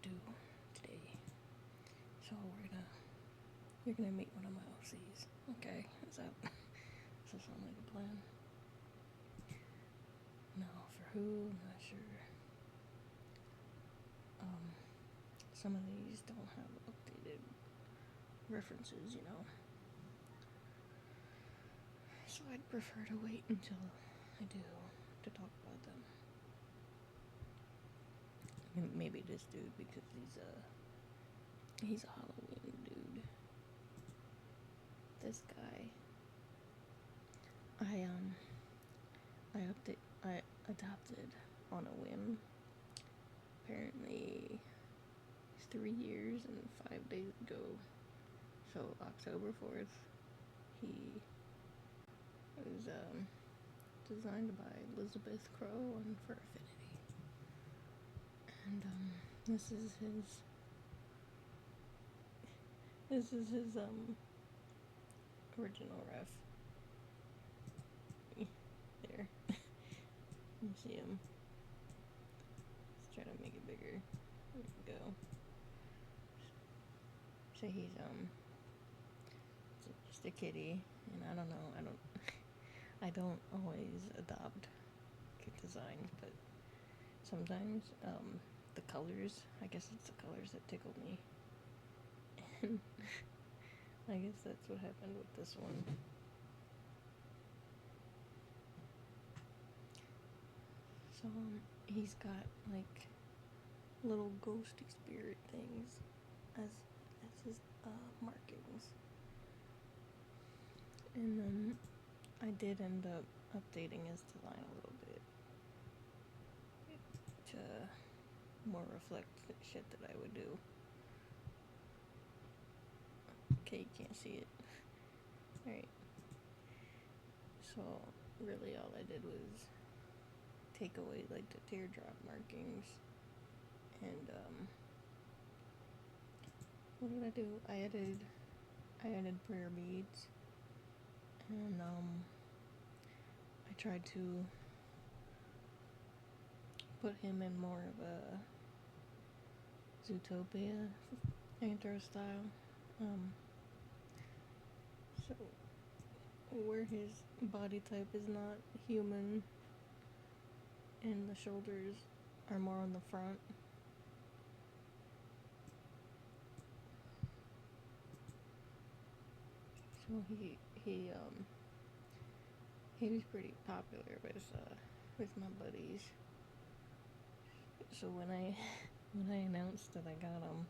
do today. So you're gonna meet one of my OCs. Okay, does that sound like a plan? No, for who? I'm not sure. Some of these don't have updated references, So I'd prefer to wait until I do to talk about them. Maybe this dude, because he's a Halloween dude. This guy, I adopted on a whim. Apparently, 3 years and 5 days ago, so October 4th, he was designed by Elizabeth Crow on Fur Affinity, and this is his original ref. There, you see him. Let's try to make it bigger. There we go. So he's just a kitty, and I don't always adopt kid designs, but sometimes the colors, I guess it's the colors that tickle me, and I guess that's what happened with this one. So he's got like little ghosty spirit things as his markings, and then I did end up updating his design a little bit to more reflect the shit that I would do. Okay, you can't see it. Alright. So, really all I did was take away like the teardrop markings, and what did I do? I added prayer beads, and I tried to put him in more of a Zootopia Anthro style. So where his body type is not human and the shoulders are more on the front, so he was pretty popular with my buddies. So when I announced that I got him,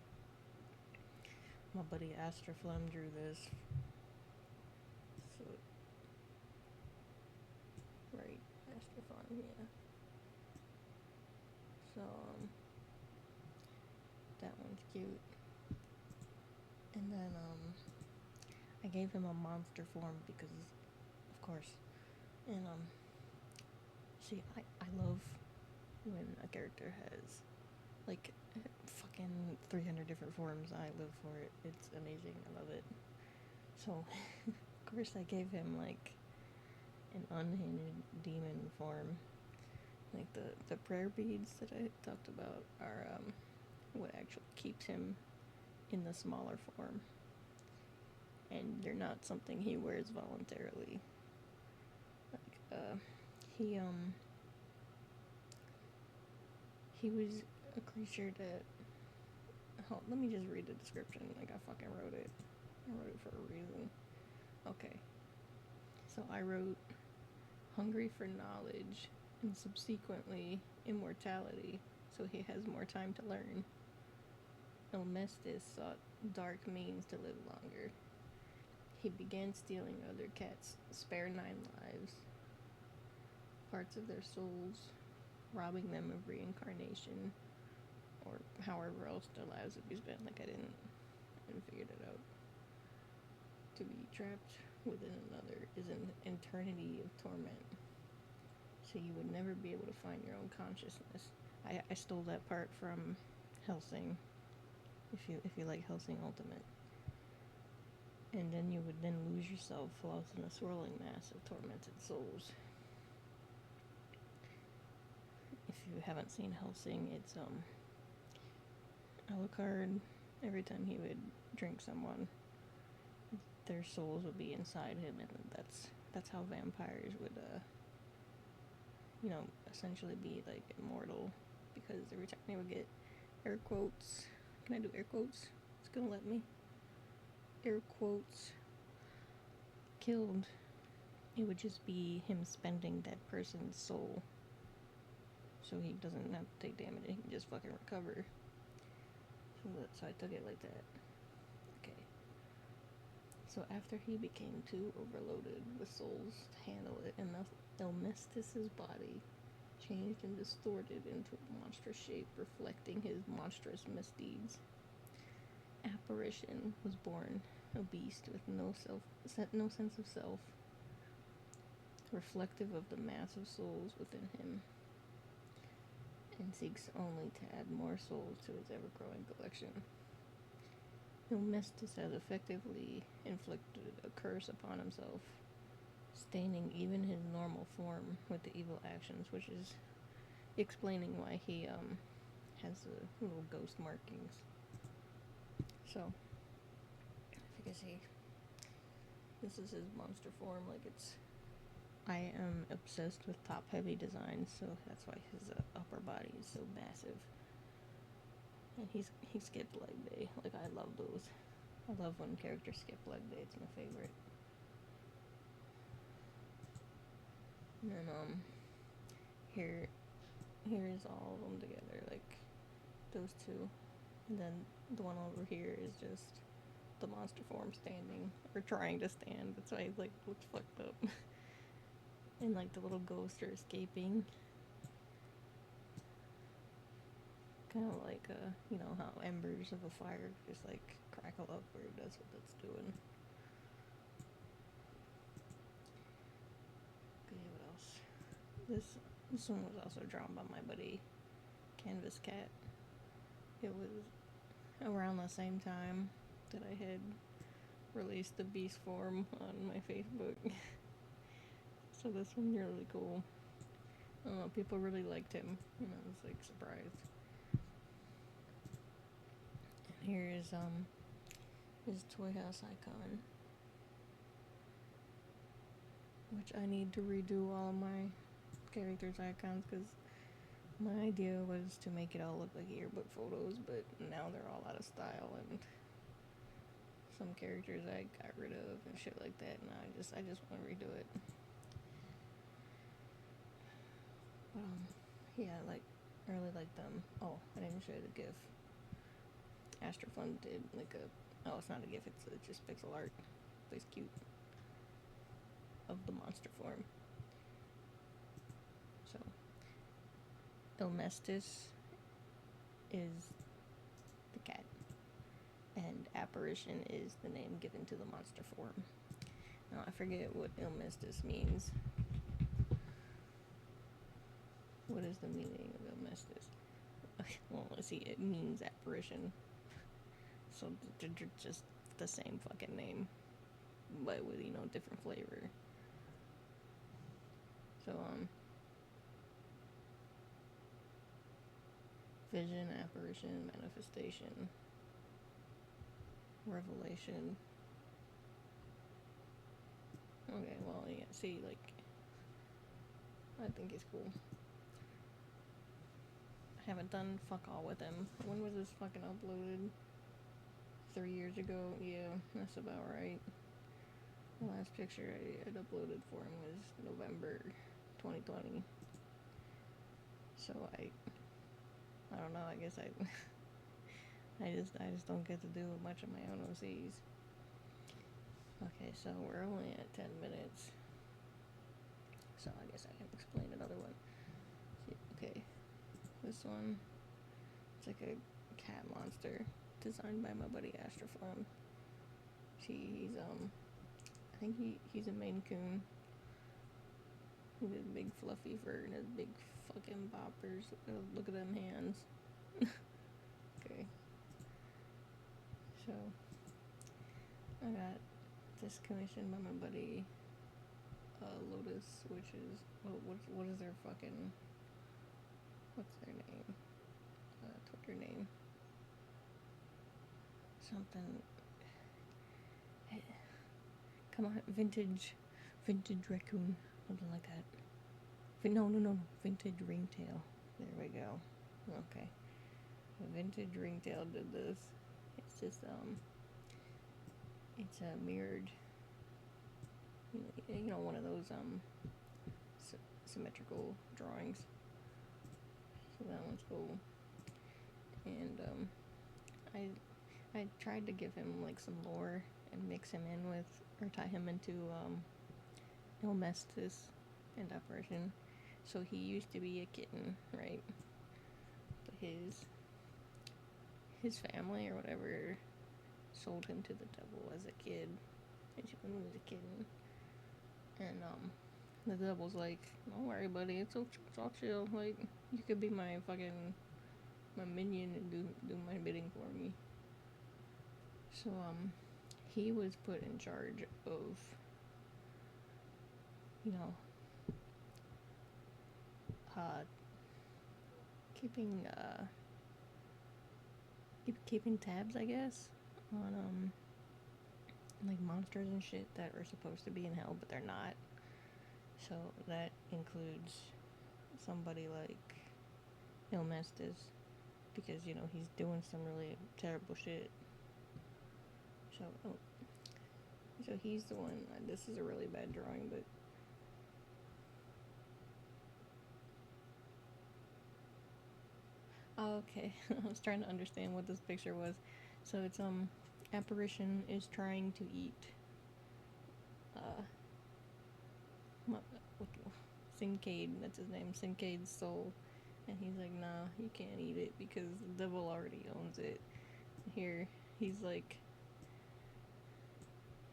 my buddy Astraflem drew this. So right, Astraflem, yeah. So that one's cute. And then I gave him a monster form because, of course. And see, I love when a character has like fucking 300 different forms. I live for it. It's amazing. I love it. So of course I gave him like an unhinged demon form. Like the prayer beads that I talked about are what actually keeps him in the smaller form, and they're not something he wears voluntarily. Like he was a creature that, let me just read the description. Like I fucking wrote it. I wrote it for a reason. Okay. So I wrote, hungry for knowledge and subsequently immortality, so he has more time to learn. Elmestis sought dark means to live longer. He began stealing other cats' spare 9 lives, parts of their souls, robbing them of reincarnation, or however else their lives would be spent. Like I didn't figure it out. To be trapped within another is an eternity of torment. So you would never be able to find your own consciousness. I stole that part from Hellsing. If you like Hellsing Ultimate. And then you would then lose yourself lost in a swirling mass of tormented souls. If you haven't seen Hellsing, it's Alucard, every time he would drink someone, their souls would be inside him, and that's how vampires would, essentially be like immortal, because every time they would get air quotes. Can I do air quotes? It's gonna let me. Air quotes. Killed. It would just be him spending that person's soul. So he doesn't have to take damage, he can just fucking recover. So I took it like that. Okay. So after he became too overloaded with souls to handle it, enough Elmistus's body changed and distorted into a monstrous shape reflecting his monstrous misdeeds. Apparition was born, a beast with no sense of self, reflective of the mass of souls within him, and seeks only to add more souls to his ever-growing collection. Ilmistus has effectively inflicted a curse upon himself, staining even his normal form with the evil actions, which is explaining why he has the little ghost markings. So, if you can see, this is his monster form. I am obsessed with top-heavy designs, so that's why his upper body is so massive. And he skipped leg day. I love those. I love when characters skip leg day. It's my favorite. And then here is all of them together, those two, and then the one over here is just the monster form standing or trying to stand. That's why it looks fucked up. And the little ghosts are escaping. Kind of like how embers of a fire just crackle upward. That's what that's doing. Okay, what else? This one was also drawn by my buddy Canvas Cat. It was around the same time that I had released the beast form on my Facebook. So this one's really cool. I don't know, people really liked him. I was surprised. And here is his Toy House icon, which I need to redo all of my characters' icons, because my idea was to make it all look like yearbook photos, but now they're all out of style, and some characters I got rid of and shit like that, and I just want to redo it. Yeah, I really like them. Oh, I didn't show you the GIF. Astrofun did it's not a GIF, it's just pixel art. It's cute. Of the monster form. So, Ilmistus is the cat, and Apparition is the name given to the monster form. Now, I forget what Ilmistus means. What is the meaning of Ilmistus? Well, let's see, it means apparition. So they're just the same fucking name, but with, different flavor. So, vision, apparition, manifestation, revelation. Okay, well, yeah, see, I think it's cool. I haven't done fuck all with him. When was this fucking uploaded? 3 years ago? Yeah, that's about right. The last picture I had uploaded for him was November 2020. So I don't know, I guess I just don't get to do much of my own OCs. Okay, so we're only at 10 minutes. So I guess I can explain another one. Okay. This one, it's like a cat monster designed by my buddy Astrofun. He's I think he's a Maine Coon. With his big fluffy fur and his big fucking boppers. Look at them hands. Okay. So I got this commissioned by my buddy Lotus, which is what is their fucking, what's their name? Twitter name. something. Come on, vintage raccoon, something like that. No, vintage ringtail. There we go. Okay, the vintage ringtail did this. It's just it's a mirrored, one of those symmetrical drawings. So that one's cool. And I tried to give him like some lore and mix him in with, or tie him into Ilmestis and Apparition. So he used to be a kitten, right? But his family or whatever sold him to the devil as a kid, when he was a kitten. And the devil's like, "Don't worry, buddy. It's all chill. Like, you could be my minion and do my bidding for me." So he was put in charge of, keeping tabs, I guess, on like monsters and shit that are supposed to be in hell but they're not. So that includes somebody like Ilmestis, because he's doing some really terrible shit. So he's the one. This is a really bad drawing, but okay. I was trying to understand what this picture was. So it's Apparition is trying to eat Sincade, that's his name, Cincade's soul, and he's like, "Nah, you can't eat it because the devil already owns it." Here he's like,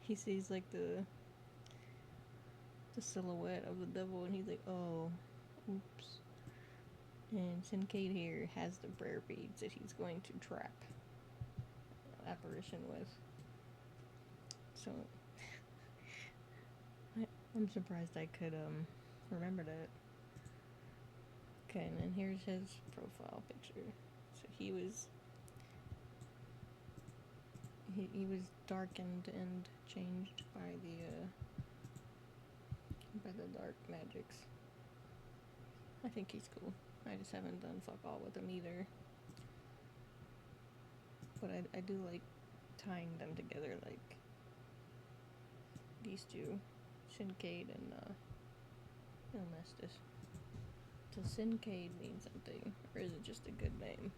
he sees like the silhouette of the devil and he's like, "Oh, oops." And Sincade here has the prayer beads that he's going to trap Apparition with. So I'm surprised I could remember that. Okay, and then here's his profile picture. So he was darkened and changed by the dark magics. I think he's cool. I just haven't done fuck all with him either. But I do like tying them together, like these two, Sincade and Ilmestis. Does Sincade mean something, or is it just a good name?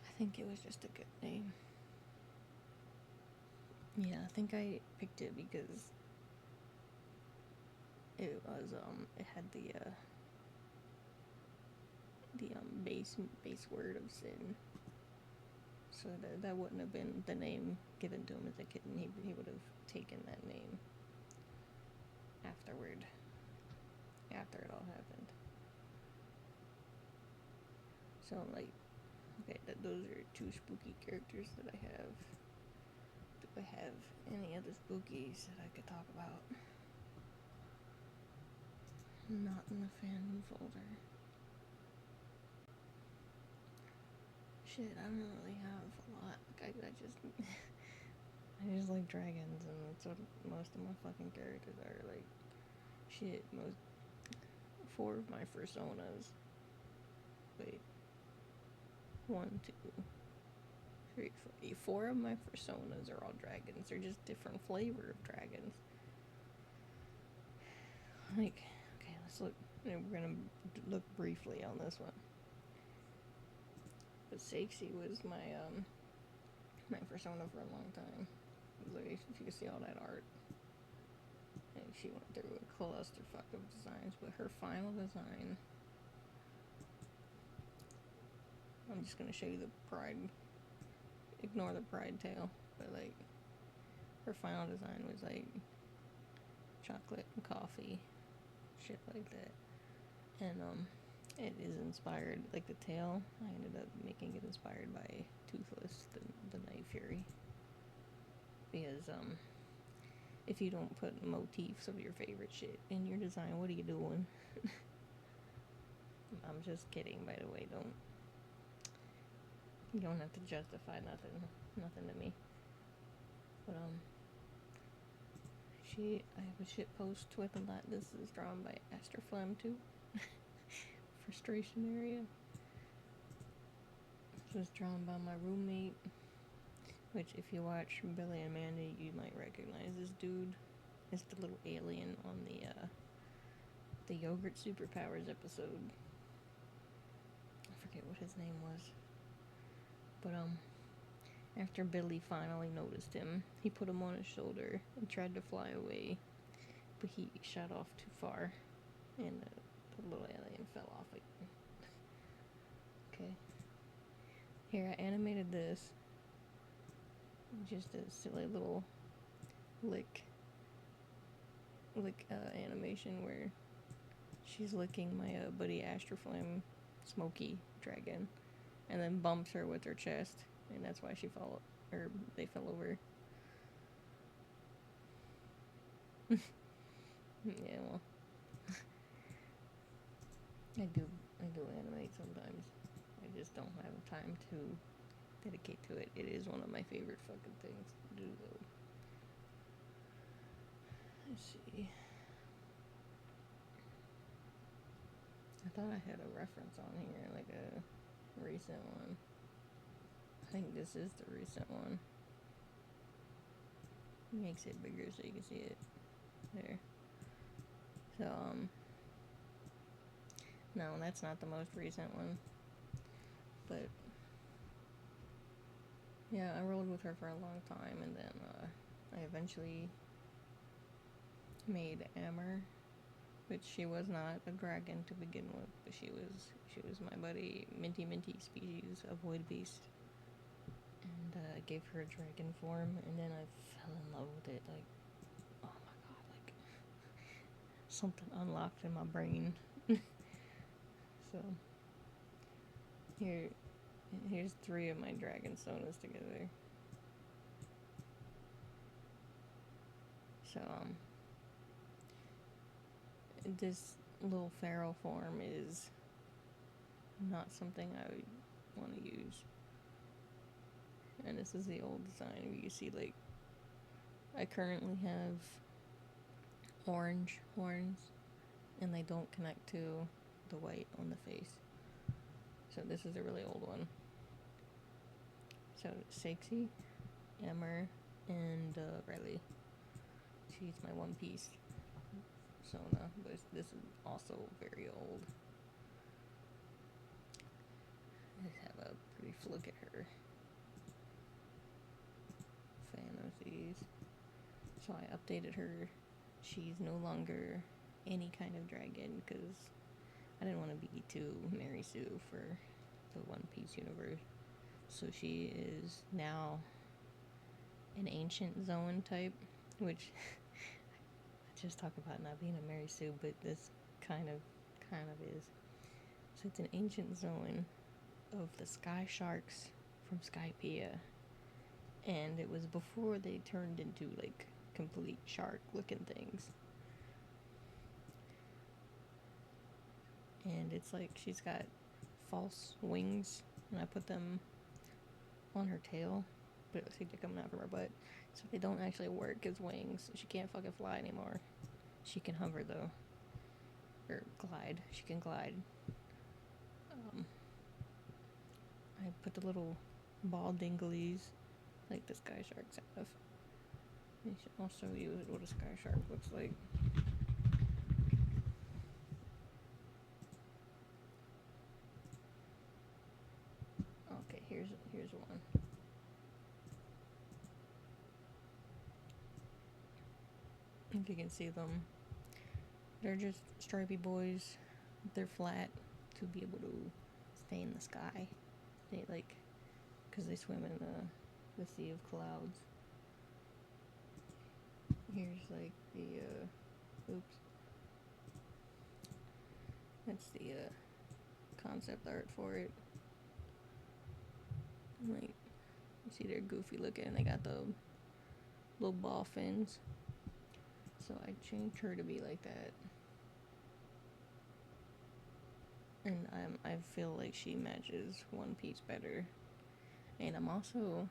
I think it was just a good name. Yeah, I think I picked it because it was it had the base word of sin. So that wouldn't have been the name given to him as a kitten. He would have taken that name afterward, after it all happened. So like, okay, those are two spooky characters that I have. Do I have any other spookies that I could talk about? Not in the fandom folder. Shit, I don't really have a lot. Like, I just like dragons, and that's what most of my fucking characters are. Like, shit, 4 of my fursonas. Wait. 1, 2, 3, 4 of my fursonas are all dragons. They're just different flavor of dragons. Like, okay, let's look. We're gonna look briefly on this one. But Sakesy was my my persona for a long time. Like, you can see all that art. And she went through a clusterfuck of designs, but her final design, I'm just gonna show you the pride. Ignore the pride tail, but like, her final design was like chocolate and coffee, shit like that. And it is inspired, like the tail, I ended up making it inspired by Toothless, the Night Fury. Because if you don't put motifs of your favorite shit in your design, what are you doing? I'm just kidding, by the way. You don't have to justify nothing to me. But I have a shit post with a lot. This is drawn by Asterflam too. Frustration area. This was drawn by my roommate, which if you watch Billy and Mandy, you might recognize this dude. It's the little alien on the yogurt superpowers episode. I forget what his name was. But after Billy finally noticed him, he put him on his shoulder and tried to fly away, but he shot off too far, and the little alien fell off it. Okay. Here, I animated this. Just a silly little lick animation where she's licking my buddy Astroflame Smokey Dragon, and then bumps her with her chest, and that's why they fell over. Yeah, well, I do animate sometimes. I just don't have time to dedicate to it. It is one of my favorite fucking things to do, though. Let's see. I thought I had a reference on here, like a recent one. I think this is the recent one. Makes it bigger so you can see it. There. So, no, that's not the most recent one. But, yeah, I rolled with her for a long time, and then, I eventually made Amber, which she was not a dragon to begin with, but she was my buddy, Minty species of void beast, and gave her a dragon form, and then I fell in love with it. Like, oh my god, like something unlocked in my brain. So here's 3 of my dragon sonas together. So this little feral form is not something I would want to use. And this is the old design where you see, like, I currently have orange horns, and they don't connect to the white on the face. So this is a really old one. So Sexy, Emmer, and Riley. She's my one piece Sona, but this is also very old. Let's have a brief look at her. Fan of these. So I updated her. She's no longer any kind of dragon because I didn't want to be too Mary Sue for the One Piece universe. So she is now an ancient zone type, which I just talk about not being a Mary Sue, but this kind of is. So it's an ancient zone of the sky sharks from Skypiea, and it was before they turned into like complete shark looking things. And it's like she's got false wings, and I put them on her tail, but it looks like they're coming out from her butt, so they don't actually work as wings. She can't fucking fly anymore. She can hover though, or glide. She can glide. I put the little ball dinglies like the sky sharks have. I'll show you what a sky shark looks like. Okay, here's one. If you can see them, they're just stripy boys. They're flat to be able to stay in the sky. They like, because they swim in the sea of clouds. Here's like the oops. That's the concept art for it. Like, you see they're goofy looking. They got the little ball fins. So I changed her to be like that. And I feel like she matches One Piece better. And I'm also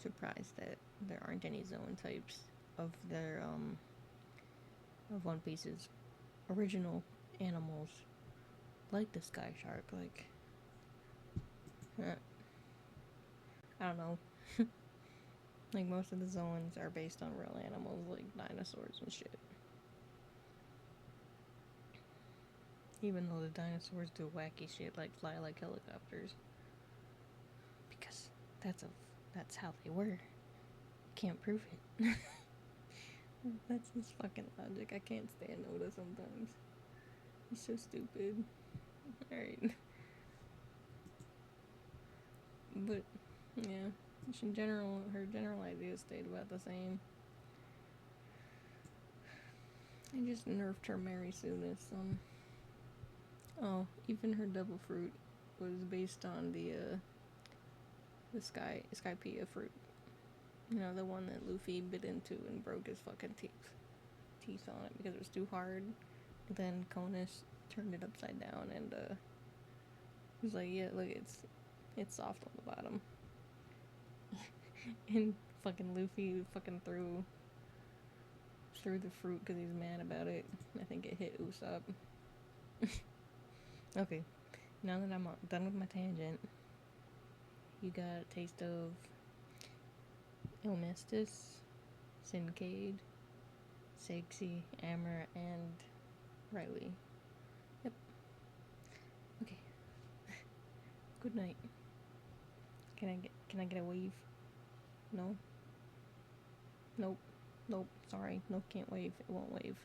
surprised that there aren't any zone types of their of One Piece's original animals, like the sky shark. Like, I don't know. Like, most of the zones are based on real animals, like dinosaurs and shit. Even though the dinosaurs do wacky shit like fly like helicopters, because that's how they were. Can't prove it. That's his fucking logic. I can't stand Oda sometimes. He's so stupid. Alright. But, yeah. In general, her general ideas stayed about the same. I just nerfed her Mary Soonest. Oh, even her Devil Fruit was based on the Skypiea fruit. You know, the one that Luffy bit into and broke his fucking teeth on it because it was too hard. Then Conus turned it upside down and he was like, yeah, look, it's soft on the bottom. And fucking Luffy fucking threw the fruit because he's mad about it. I think it hit Usopp. Okay, now that I'm done with my tangent, you got a taste of Ilmestis, Sincade, Sexy, Amber, and Riley. Yep. Okay. Good night. Can I get a wave? No. Nope. Sorry. No, can't wave. It won't wave.